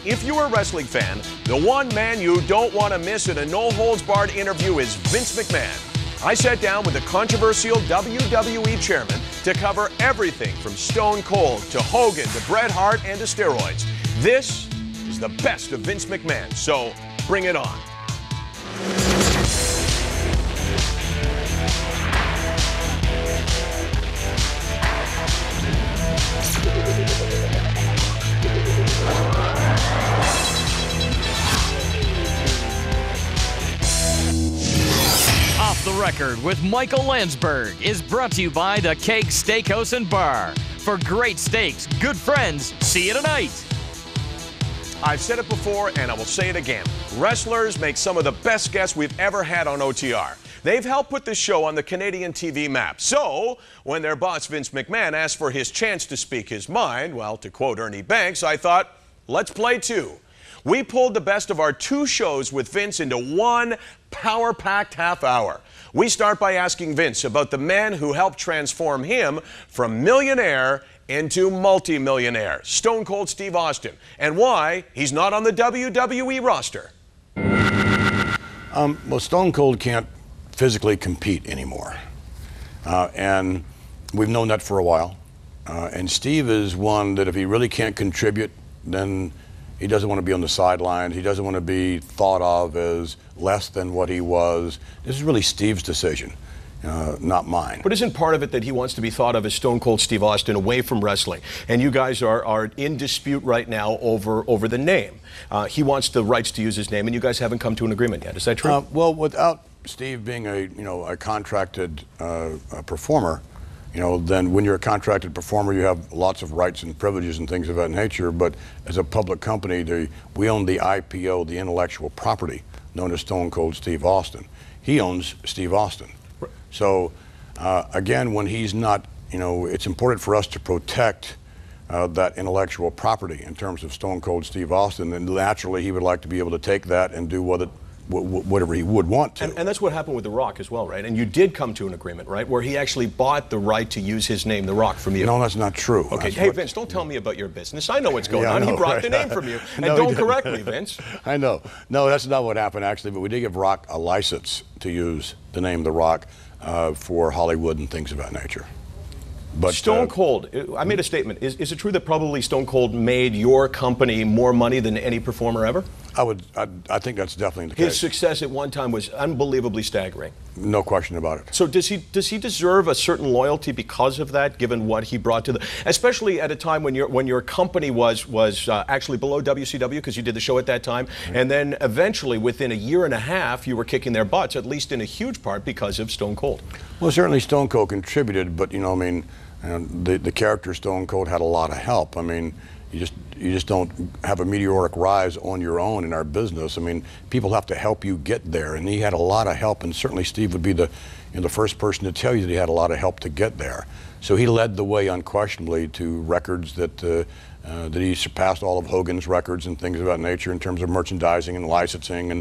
if you're a wrestling fan, the one man you don't want to miss in a no-holds-barred interview is Vince McMahon. I sat down with the controversial WWE chairman to cover everything from Stone Cold to Hogan to Bret Hart and to steroids. This is the best of Vince McMahon, so bring it on. Off the Record with Michael Landsberg is brought to you by the Cake Steakhouse and Bar. For great steaks, good friends, see you tonight. I've said it before and I will say it again. Wrestlers make some of the best guests we've ever had on OTR. They've helped put this show on the Canadian TV map. So, when their boss Vince McMahon asked for his chance to speak his mind, well, to quote Ernie Banks, I thought, let's play two. We pulled the best of our two shows with Vince into one power-packed half hour. We start by asking Vince about the man who helped transform him from millionaire into multi-millionaire, Stone Cold Steve Austin, and why he's not on the WWE roster. Well, Stone Cold can't physically compete anymore, and we've known that for a while. And Steve is one that if he really can't contribute, then he doesn't want to be on the sidelines. He doesn't want to be thought of as less than what he was. This is really Steve's decision, not mine. But isn't part of it that he wants to be thought of as Stone Cold Steve Austin away from wrestling? And you guys are in dispute right now over the name. He wants the rights to use his name, and you guys haven't come to an agreement yet. Is that true? Well, without Steve being a contracted performer, then when you're a contracted performer, you have lots of rights and privileges and things of that nature. But as a public company, we own the IPO, the intellectual property, known as Stone Cold Steve Austin. He owns Steve Austin. So, again, when he's not, it's important for us to protect that intellectual property in terms of Stone Cold Steve Austin. And naturally, he would like to be able to take that and do whatever he would want to. And that's what happened with The Rock as well, right? And you did come to an agreement, right, where he actually bought the right to use his name, The Rock, from you. No, that's not true. Okay, hey, Vince, don't tell me about your business. I know what's going on. He brought the name from you. And No, don't correct me, Vince. I know. No, that's not what happened, actually, but we did give Rock a license to use the name The Rock for Hollywood and things of that nature. But Stone Cold, I made a statement. Is it true that probably Stone Cold made your company more money than any performer ever? I think that's definitely the case. His success at one time was unbelievably staggering. No question about it. So does he deserve a certain loyalty because of that, given what he brought to the, especially at a time when your company was actually below WCW because you did the show at that time, and then eventually within a year and a half you were kicking their butts, at least in a huge part because of Stone Cold. Well, certainly Stone Cold contributed, but the character Stone Cold had a lot of help. I mean, you just don't have a meteoric rise on your own in our business. I mean, people have to help you get there, and he had a lot of help, and certainly Steve would be the first person to tell you that he had a lot of help to get there. So he led the way unquestionably to records that he surpassed all of Hogan's records and things of that nature in terms of merchandising and licensing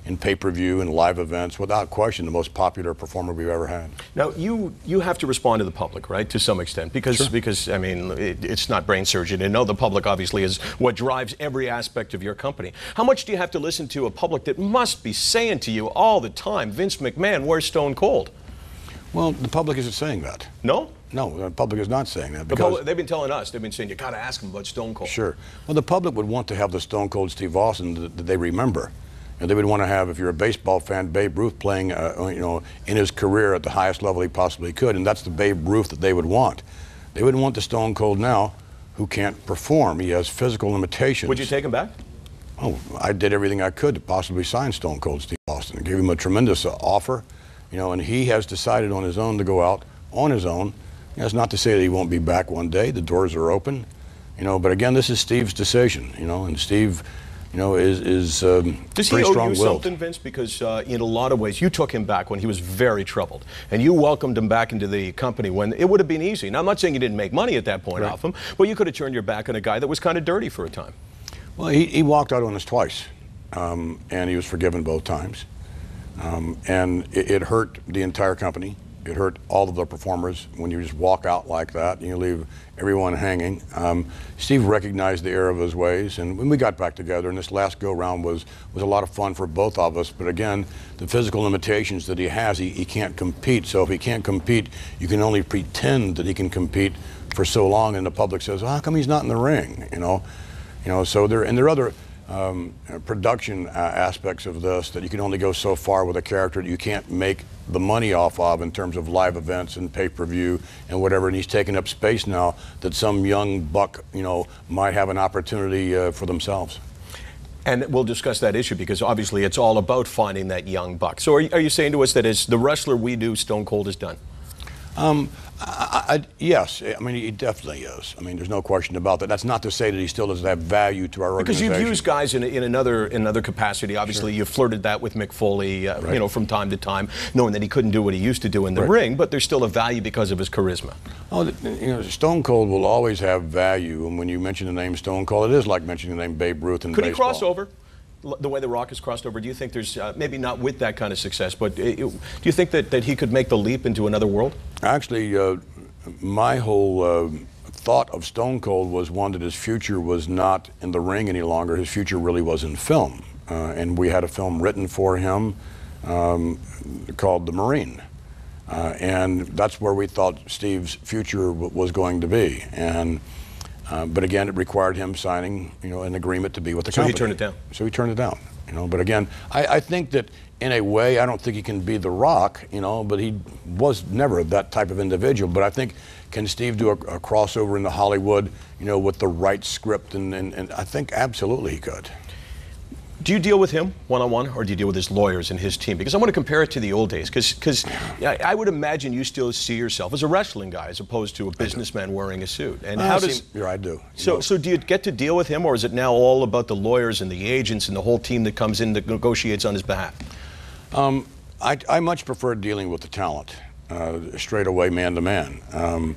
and pay-per-view and live events. Without question, the most popular performer we've ever had. Now, you have to respond to the public, right, to some extent, because Sure. because I mean, it's not brain surgery to know the public obviously is what drives every aspect of your company. How much do you have to listen to a public that must be saying to you all the time, Vince McMahon, where's Stone Cold? Well, the public isn't saying that. No? No, the public is not saying that. Because They've been telling us, they've been saying, you got to ask them about Stone Cold. Sure. Well, the public would want to have the Stone Cold Steve Austin that they remember. And they would want to have, if you're a baseball fan, Babe Ruth playing, in his career at the highest level he possibly could. And that's the Babe Ruth that they would want. They wouldn't want the Stone Cold now who can't perform. He has physical limitations. Would you take him back? Oh, I did everything I could to possibly sign Stone Cold Steve Austin. I gave him a tremendous offer, and he has decided on his own to go out on his own. That's not to say that he won't be back one day. The doors are open, but again, this is Steve's decision, and Steve, is Does he pretty owe strong-willed. you something, Vince? Because in a lot of ways, you took him back when he was very troubled, and you welcomed him back into the company when it would have been easy. Now, I'm not saying you didn't make money at that point off him, but you could have turned your back on a guy that was kind of dirty for a time. Well, he walked out on us twice, and he was forgiven both times. And it hurt the entire company. It hurt all of the performers when you just walk out like that and you leave everyone hanging. Steve recognized the error of his ways, and when we got back together, and this last go-round was a lot of fun for both of us. But again, the physical limitations that he has, he can't compete. So if he can't compete, you can only pretend that he can compete for so long, and the public says, "How come he's not in the ring?" You know. So there are other production aspects of this that you can only go so far with a character that you can't make the money off of in terms of live events and pay-per-view and whatever, and he's taking up space now that some young buck, might have an opportunity for themselves. And we'll discuss that issue because obviously it's all about finding that young buck. So are you saying to us that as the wrestler we do, Stone Cold is done? Yes, I mean, he definitely is. I mean, there's no question about that. That's not to say that he still doesn't have value to our organization. Because you've used guys in another capacity. Obviously, Sure. You flirted that with Mick Foley, Right. From time to time, knowing that he couldn't do what he used to do in the ring, but there's still a value because of his charisma. Oh, Stone Cold will always have value, and when you mention the name Stone Cold, it is like mentioning the name Babe Ruth in baseball. Could he cross over? The way The Rock has crossed over, do you think there's, maybe not with that kind of success, but do you think that he could make the leap into another world? Actually, my whole thought of Stone Cold was one that his future was not in the ring any longer. His future really was in film. And we had a film written for him called The Marine. And that's where we thought Steve's future was going to be. And but again, it required him signing, an agreement to be with the company. So he turned it down. So he turned it down. But again, I think that in a way, I don't think he can be The Rock, but he was never that type of individual. But I think, can Steve do a crossover into Hollywood, with the right script? And I think absolutely he could. Do you deal with him one-on-one, or do you deal with his lawyers and his team? Because I want to compare it to the old days, because I would imagine you still see yourself as a wrestling guy as opposed to a businessman wearing a suit. And how does? Yeah, I do. So do you get to deal with him, or is it now all about the lawyers and the agents and the whole team that comes in that negotiates on his behalf? I much prefer dealing with the talent, straight away, man to man.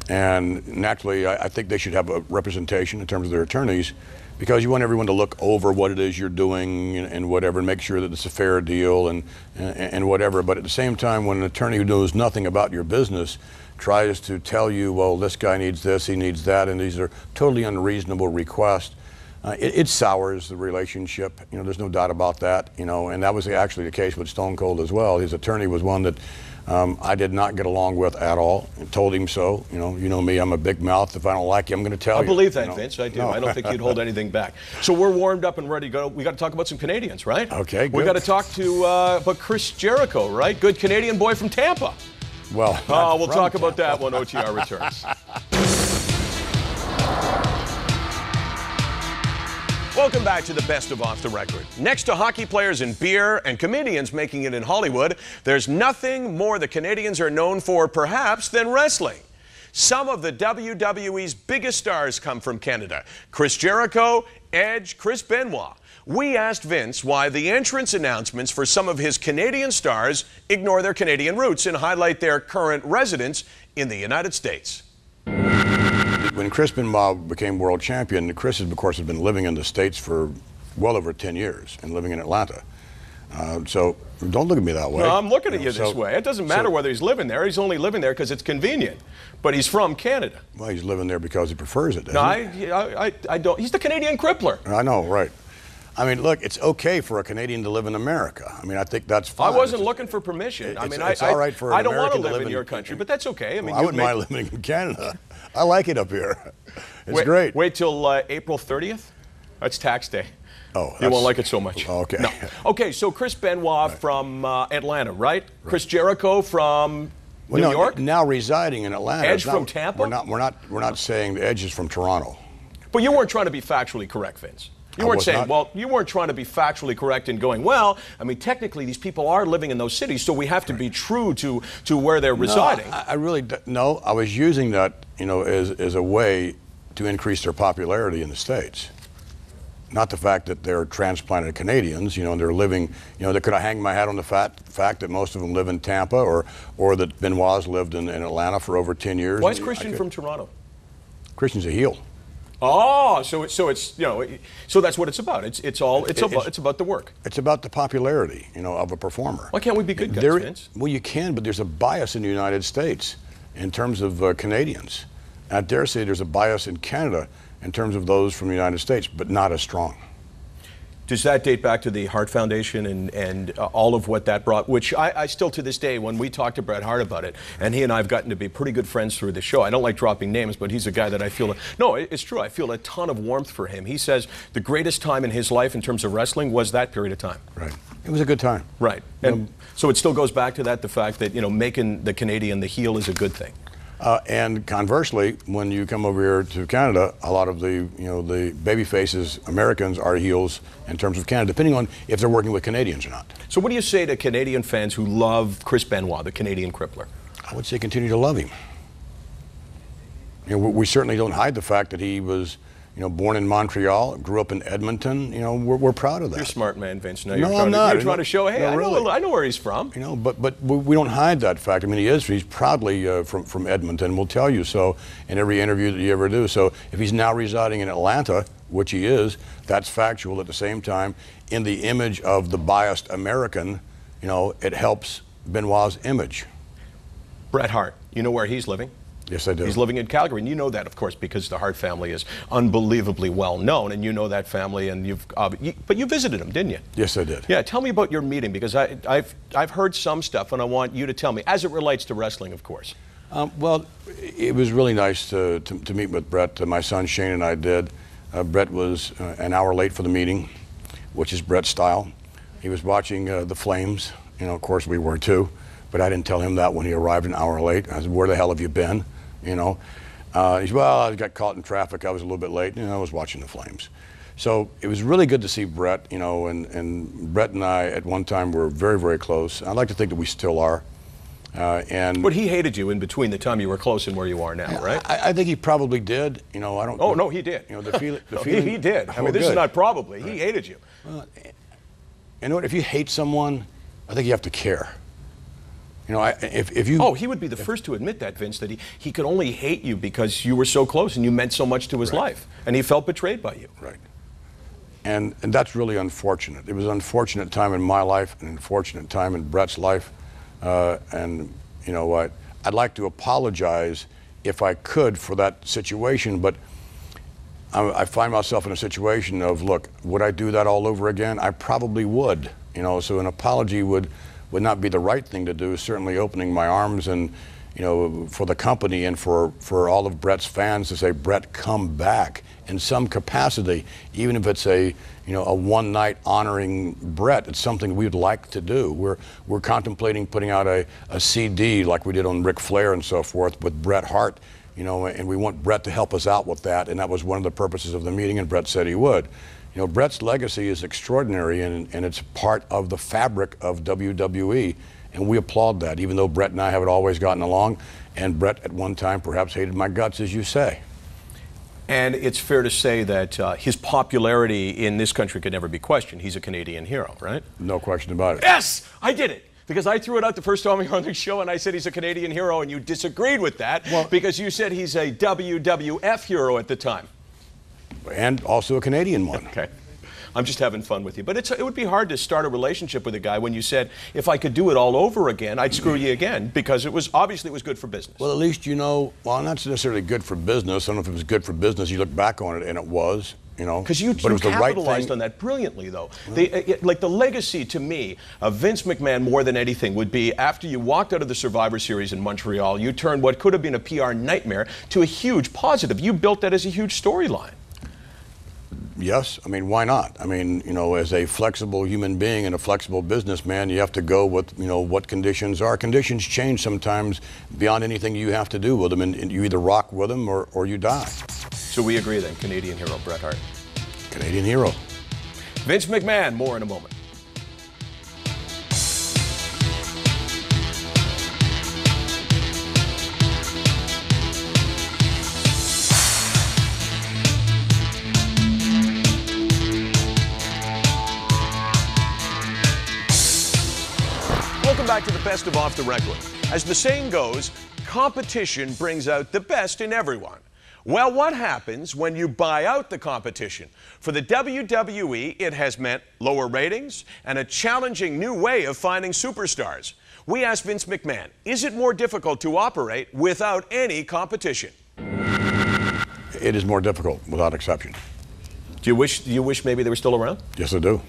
And naturally, I think they should have a representation in terms of their attorneys, because you want everyone to look over what it is you're doing and whatever, and make sure that it's a fair deal and whatever. But at the same time, when an attorney who knows nothing about your business tries to tell you, well, this guy needs this, he needs that, and these are totally unreasonable requests, it sours the relationship. There's no doubt about that. And that was actually the case with Stone Cold as well. His attorney was one that I did not get along with at all. I told him so. You know me, I'm a big mouth. If I don't like you, I'm going to tell you. I believe that, Vince. I do. No. I don't think you'd hold anything back. So we're warmed up and ready to go. We got to talk about some Canadians, right? Okay, good. We got to talk to about Chris Jericho, right? Good Canadian boy from Tampa. Well, we'll talk about that when OTR returns. Welcome back to the best of Off the Record. Next to hockey players and beer and comedians making it in Hollywood, there's nothing more the Canadians are known for, perhaps, than wrestling. Some of the WWE's biggest stars come from Canada. Chris Jericho, Edge, Chris Benoit. We asked Vince why the entrance announcements for some of his Canadian stars ignore their Canadian roots and highlight their current residence in the United States. When Chris Benoit became world champion, Chris, of course, had been living in the States for well over 10 years and living in Atlanta. So don't look at me that way. No, I'm looking at you this way. It doesn't matter whether he's living there. He's only living there because it's convenient. But he's from Canada. Well, he's living there because he prefers it, No, I don't. He's the Canadian crippler. I know, right. I mean, look, it's okay for a Canadian to live in America. I mean, I think that's fine. I wasn't looking for permission. It's all right for an I don't want to American live in your country, but that's okay. I mean, I wouldn't mind living in Canada. I like it up here. It's great. Wait till April 30th. That's tax day. Oh, you won't like it so much. Okay. No. Okay, so Chris Benoit from Atlanta, right? Chris Jericho from New York. Now residing in Atlanta. Edge from Tampa. We're not saying the Edge is from Toronto. But you weren't trying to be factually correct, Vince. You weren't saying, you weren't trying to be factually correct in going, well, I mean, technically these people are living in those cities, so we have to be true to where they're residing. I really no. I was using that, as a way to increase their popularity in the States. Not the fact that they're transplanted Canadians, and they're living, could I hang my hat on the fact that most of them live in Tampa or that Benoit's lived in Atlanta for over 10 years. Why is Christian from Toronto? Christian's a heel. Oh, so it's you know, so that's what it's about. It's about the work. It's about the popularity, you know, of a performer. Why can't we be good guys, Vince? Well, you can, but there's a bias in the United States in terms of Canadians. I dare say there's a bias in Canada in terms of those from the United States, but not as strong. Does that date back to the Hart Foundation and all of what that brought, which I still to this day, when we talk to Bret Hart about it, and he and I have gotten to be pretty good friends through the show. I don't like dropping names, but he's a guy that I feel, no, it's true, I feel a ton of warmth for him. He says the greatest time in his life in terms of wrestling was that period of time. Right. It was a good time. Right. And so it still goes back to that, the fact that, you know, making the Canadian the heel is a good thing. And conversely, when you come over here to Canada, a lot of the, you know, the baby faces, Americans, are heels in terms of Canada, depending on if they're working with Canadians or not. So what do you say to Canadian fans who love Chris Benoit, the Canadian crippler? I would say continue to love him. You know, we certainly don't hide the fact that he was, you know, born in Montreal, grew up in Edmonton. You know, we're proud of that. You're a smart man, Vince. No, I'm not. You're trying to show, hey, no, really. I know where he's from. You know, but we don't hide that fact. I mean, he's proudly from Edmonton. We'll tell you so in every interview that you ever do. So if he's now residing in Atlanta, which he is, that's factual. At the same time, in the image of the biased American, you know, it helps Benoit's image. Bret Hart, you know where he's living? Yes, I do. He's living in Calgary, and you know that, of course, because the Hart family is unbelievably well known, and you know that family, and but you visited him, didn't you? Yes, I did. Yeah, tell me about your meeting, because I've heard some stuff, and I want you to tell me, as it relates to wrestling, of course. Well, it was really nice to meet with Bret. My son Shane and I did. Bret was an hour late for the meeting, which is Bret's style. He was watching the Flames. You know, of course, we were too, but I didn't tell him that when he arrived an hour late. I said, "Where the hell have you been?" You know, he said, "Well, I got caught in traffic. I was a little bit late. You know, I was watching the Flames." So it was really good to see Bret. You know, and Bret and I at one time were very, very close. I'd like to think that we still are. But he hated you in between the time you were close and where you are now, right? I think he probably did. You know, I don't. Oh no, he did. You know, the feeling. He did. I mean, this is not probably. He hated you. You know what? If you hate someone, I think you have to care. You know, if you... Oh, he would be the first to admit that, Vince, that he could only hate you because you were so close and you meant so much to his life. And he felt betrayed by you. Right. And that's really unfortunate. It was an unfortunate time in my life, an unfortunate time in Bret's life. And, you know what, I'd like to apologize if I could for that situation, but I find myself in a situation of, look, would I do that all over again? I probably would. You know, so an apology would not be the right thing to do. Certainly opening my arms and, you know, for the company and for all of Bret's fans to say, Bret, come back in some capacity, even if it's a one night honoring Bret. It's something we'd like to do. We're contemplating putting out a CD like we did on Ric Flair and so forth with Bret Hart, you know, and we want Bret to help us out with that. And that was one of the purposes of the meeting, and Bret said he would. You know, Bret's legacy is extraordinary, and it's part of the fabric of WWE, and we applaud that, even though Bret and I haven't always gotten along, and Bret at one time perhaps hated my guts, as you say. And it's fair to say that his popularity in this country could never be questioned. He's a Canadian hero, right? No question about it. Yes, I did it. Because I threw it out the first time we were on the show, and I said he's a Canadian hero, and you disagreed with that because you said he's a WWF hero at the time. And also a Canadian one. Okay. I'm just having fun with you. But it would be hard to start a relationship with a guy when you said, if I could do it all over again, I'd screw you again, because it was good for business. Well, at least you know, well, not necessarily good for business. I don't know if it was good for business. You look back on it, and it was. You know, because you capitalized on that brilliantly, though. Like the legacy to me of Vince McMahon, more than anything, would be after you walked out of the Survivor Series in Montreal, you turned what could have been a PR nightmare to a huge positive. You built that as a huge storyline. Yes, I mean, why not? I mean, you know, as a flexible human being and a flexible businessman, you have to go with, you know, what conditions are. Conditions change sometimes beyond anything you have to do with them, and you either rock with them or you die. So we agree then, Canadian hero, Bret Hart. Canadian hero. Vince McMahon, more in a moment. Welcome back to the best of Off the Record. As the saying goes, competition brings out the best in everyone. Well, what happens when you buy out the competition? For the WWE, it has meant lower ratings and a challenging new way of finding superstars. We asked Vince McMahon, is it more difficult to operate without any competition? It is more difficult, without exception. Do you wish maybe they were still around? Yes, I do.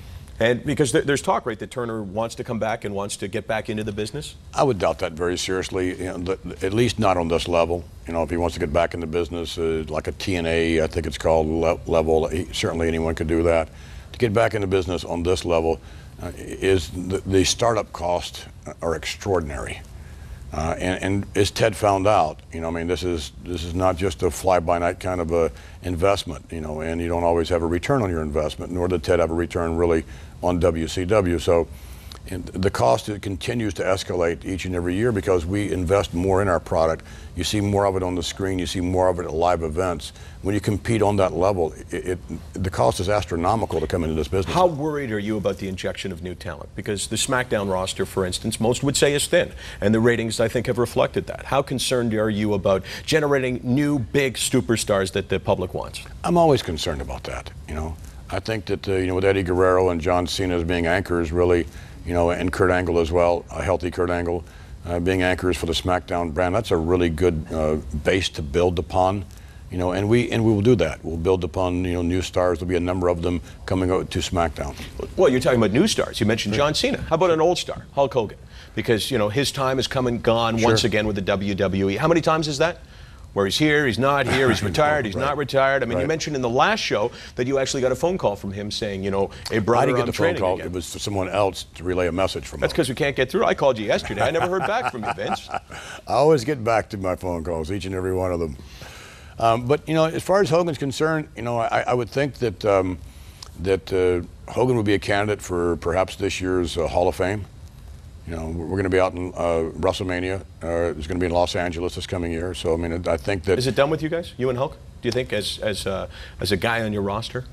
And because there's talk, right, that Turner wants to come back and wants to get back into the business? I would doubt that very seriously, at least not on this level. If he wants to get back in the business, like a TNA, I think it's called, level, certainly anyone could do that. To get back in the business on this level, the startup costs are extraordinary. And as Ted found out, this is not just a fly-by-night kind of a investment, and you don't always have a return on your investment, nor did Ted have a return really on WCW. So the cost continues to escalate each and every year because we invest more in our product. You see more of it on the screen. You see more of it at live events. When you compete on that level, the cost is astronomical to come into this business. How worried are you about the injection of new talent? Because the SmackDown roster, for instance, most would say is thin, and the ratings, I think, have reflected that. How concerned are you about generating new big superstars that the public wants? I'm always concerned about that. I think that with Eddie Guerrero and John Cena as being anchors, really, and Kurt Angle as well, a healthy Kurt Angle, being anchors for the SmackDown brand, that's a really good base to build upon. And we will do that. We'll build upon new stars. There'll be a number of them coming out to SmackDown. Well, you're talking about new stars. You mentioned John Cena. How about an old star, Hulk Hogan? Because his time has come and gone once again with the WWE. How many times is that? Where he's here, he's not here, he's retired, he's not retired. I mean, you mentioned in the last show that you actually got a phone call from him saying, hey, brother, I didn't get the phone call. Again. It was for someone else to relay a message from him. That's because we can't get through. I called you yesterday. I never heard back from you, Vince. I always get back to my phone calls, each and every one of them. But as far as Hogan's concerned, I would think that Hogan would be a candidate for perhaps this year's Hall of Fame. We're going to be out in WrestleMania. It's going to be in Los Angeles this coming year. So I think that. Is it done with you guys, you and Hulk? Do you think as a guy on your roster?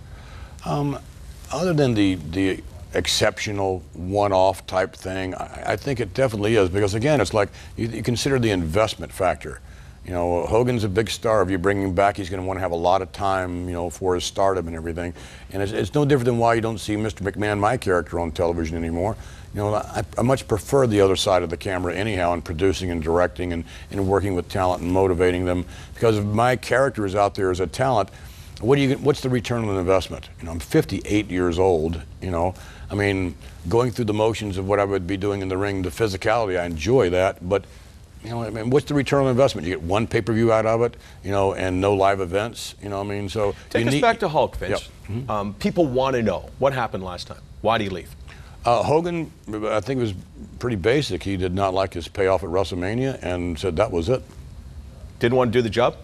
Other than the exceptional one-off type thing, I think it definitely is, because again, it's like you consider the investment factor. Hogan's a big star. If you bring him back, he's going to want to have a lot of time, for his stardom and everything. And it's no different than why you don't see Mr. McMahon, my character, on television anymore. I much prefer the other side of the camera anyhow, in producing and directing and working with talent and motivating them. Because if my character is out there as a talent, what's the return on investment? I'm 58 years old. Going through the motions of what I would be doing in the ring, the physicality, I enjoy that, but what's the return on investment? You get one pay-per-view out of it, and no live events, So take us back to Hulk, Vince. Yep. People want to know what happened last time. Why did he leave? Hogan, I think, was pretty basic. He did not like his payoff at WrestleMania and said that was it. Didn't want to do the job?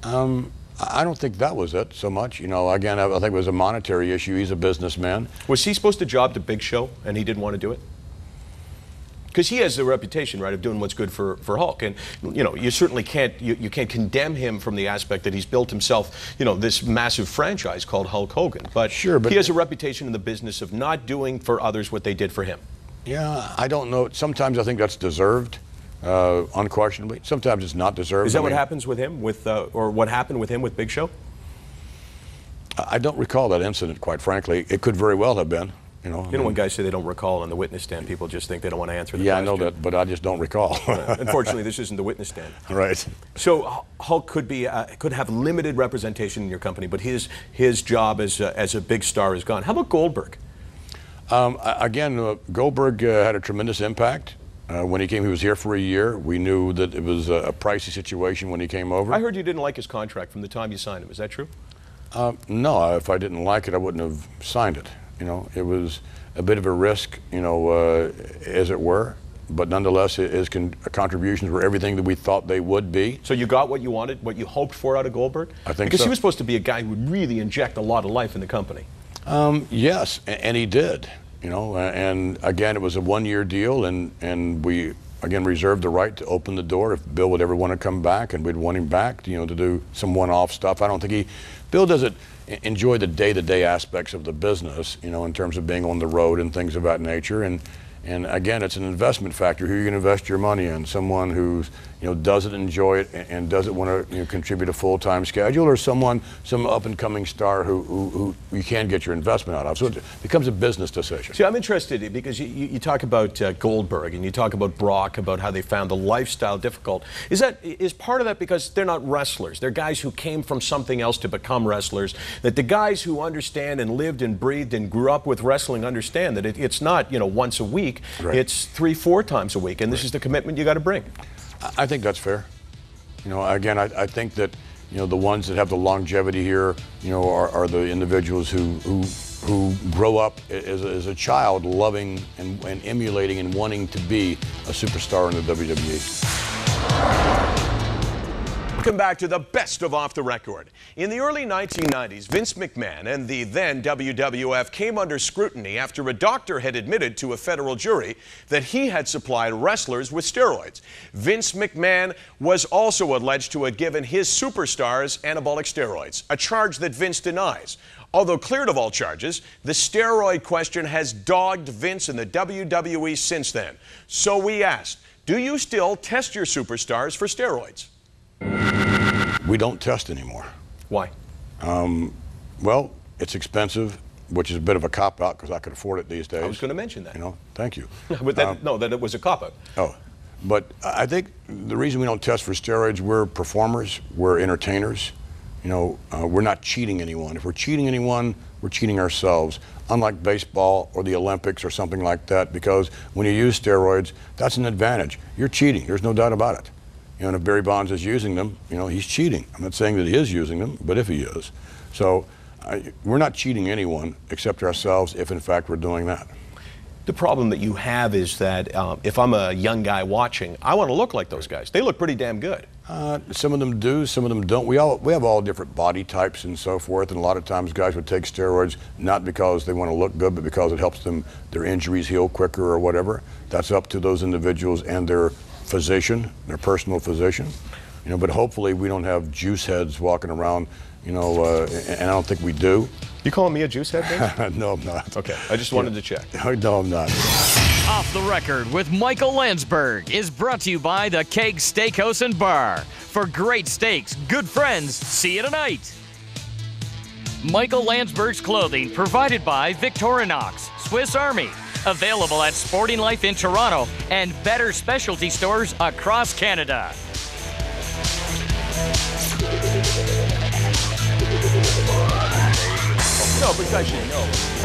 I don't think that was it so much. Again, I think it was a monetary issue. He's a businessman. Was he supposed to job the Big Show and he didn't want to do it? Because he has the reputation, right, of doing what's good for Hulk, and you certainly can't you can't condemn him from the aspect that he's built himself, this massive franchise called Hulk Hogan. But sure, he has a reputation in the business of not doing for others what they did for him. Yeah, I don't know. Sometimes I think that's deserved, unquestionably. Sometimes it's not deserved. Is that what happens with him, or what happened with him with Big Show? I don't recall that incident, quite frankly. It could very well have been. When guys say they don't recall on the witness stand, people just think they don't want to answer the question. Yeah, I know that, but I just don't recall. Unfortunately, this isn't the witness stand. Right. So Hulk could have limited representation in your company, but his job as a big star is gone. How about Goldberg? Again, Goldberg had a tremendous impact. When he came, he was here for a year. We knew that it was a pricey situation when he came over. I heard you didn't like his contract from the time you signed him. Is that true? No, if I didn't like it, I wouldn't have signed it. It was a bit of a risk, as it were, but nonetheless, his contributions were everything that we thought they would be. So you got what you wanted, what you hoped for out of Goldberg? I think because so. He was supposed to be a guy who would really inject a lot of life in the company. Yes, and he did. And again, it was a one-year deal, and we again reserved the right to open the door if Bill would ever want to come back, and we'd want him back, to do some one-off stuff. I don't think Bill doesn't enjoy the day-to-day aspects of the business, in terms of being on the road and things of that nature. And And again, it's an investment factor. Who you're going to invest your money in? Someone who's, doesn't enjoy it and doesn't want to contribute a full-time schedule, or some up-and-coming star who you can get your investment out of. So it becomes a business decision. See, I'm interested because you talk about Goldberg and you talk about Brock, about how they found the lifestyle difficult. Is part of that because they're not wrestlers? They're guys who came from something else to become wrestlers. That the guys who understand and lived and breathed and grew up with wrestling understand that it's not once a week. Right. It's 3-4 times a week, and this is the commitment you got to bring. I think that's fair. Again, I think that the ones that have the longevity here, are the individuals who grow up as a child loving and emulating and wanting to be a superstar in the WWE. Welcome back to the best of Off the Record. In the early 1990s, Vince McMahon and the then WWF came under scrutiny after a doctor had admitted to a federal jury that he had supplied wrestlers with steroids. Vince McMahon was also alleged to have given his superstars anabolic steroids, a charge that Vince denies. Although cleared of all charges, the steroid question has dogged Vince and the WWE since then. So we asked, do you still test your superstars for steroids? We don't test anymore. Why? Well, it's expensive, which is a bit of a cop-out because I could afford it these days. I was going to mention that. Thank you. But that it was a cop-out. Oh, but I think the reason we don't test for steroids, we're performers, we're entertainers. We're not cheating anyone. If we're cheating anyone, we're cheating ourselves. Unlike baseball or the Olympics or something like that, because when you use steroids, that's an advantage. You're cheating. There's no doubt about it. And if Barry Bonds is using them, he's cheating. I'm not saying that he is using them, but if he is. So we're not cheating anyone except ourselves if, in fact, we're doing that. The problem that you have is that if I'm a young guy watching, I want to look like those guys. They look pretty damn good. Some of them do, some of them don't. We have all different body types and so forth, and a lot of times guys would take steroids not because they want to look good, but because it helps their injuries heal quicker or whatever. That's up to those individuals and their physician, their personal physician. But hopefully we don't have juice heads walking around, and I don't think we do. You calling me a juice head, Vince? No, I'm not. Okay, I just wanted to check. No, I'm not. Off the Record with Michael Landsberg is brought to you by the Keg Steakhouse and Bar. For great steaks, good friends, see you tonight. Michael Landsberg's clothing provided by Victorinox, Swiss Army. Available at Sporting Life in Toronto and better specialty stores across Canada. No, but guys should know.